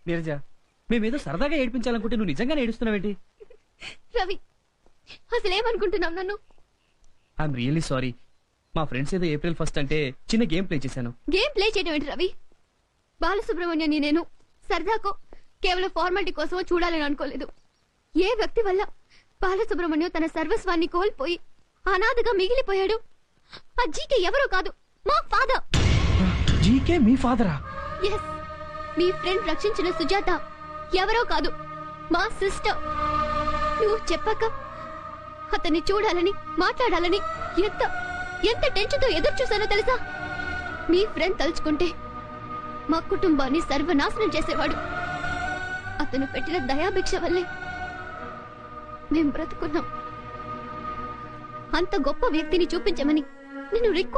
నీరజ, మేమేదో సరదాగా ఏడిపించాలనుకుంటే నువ్వు నిజంగానే ఏడుస్తున్నావేంటి? రవి, అసలేమనుకుంటున్నావు నన్ను? I'm really sorry. మా ఫ్రెండ్స్ ఏదో April 1 అంటే చిన్న గేమ్ ప్లే చేశాను. గేమ్ ప్లే చేయడం ఏంటి రవి? బాలసుబ్రహ్మణ్యాన్ని నేను సరదాకో కేవలం ఫార్మాలిటీ కోసమో చూడాలని అనుకోలేదు. ఏ వ్యక్తి వల్ల బాలసుబ్రహ్మణ్యం తన సర్వస్వాన్ని కోల్పోయి అనాథగా మిగిలిపోయాడు? ఆ జీకే ఎవరో కాదు, మా ఫాదర్. జీకే మీ ఫాదరా? ఎస్, మీ ఫ్రెండ్ రక్షించిన సుజాత ఎవరో కాదు, మా సిస్టర్. నువ్వు చెప్పాక అతన్ని చూడాలని మాట్లాడాలని ఎంత ఎంత టెన్షన్ తో ఎదురు చూసానో తెలుసా? మీ ఫ్రెండ్ తలుచుకుంటే మా కుటుంబాన్ని సర్వనాశనం చేసేవాడు. అతను పెట్టిన దయాభిక్ష వల్లే మేం బ్రతుకున్నాం. అంత గొప్ప వ్యక్తిని చూపించమని నేను రిక్వెస్ట్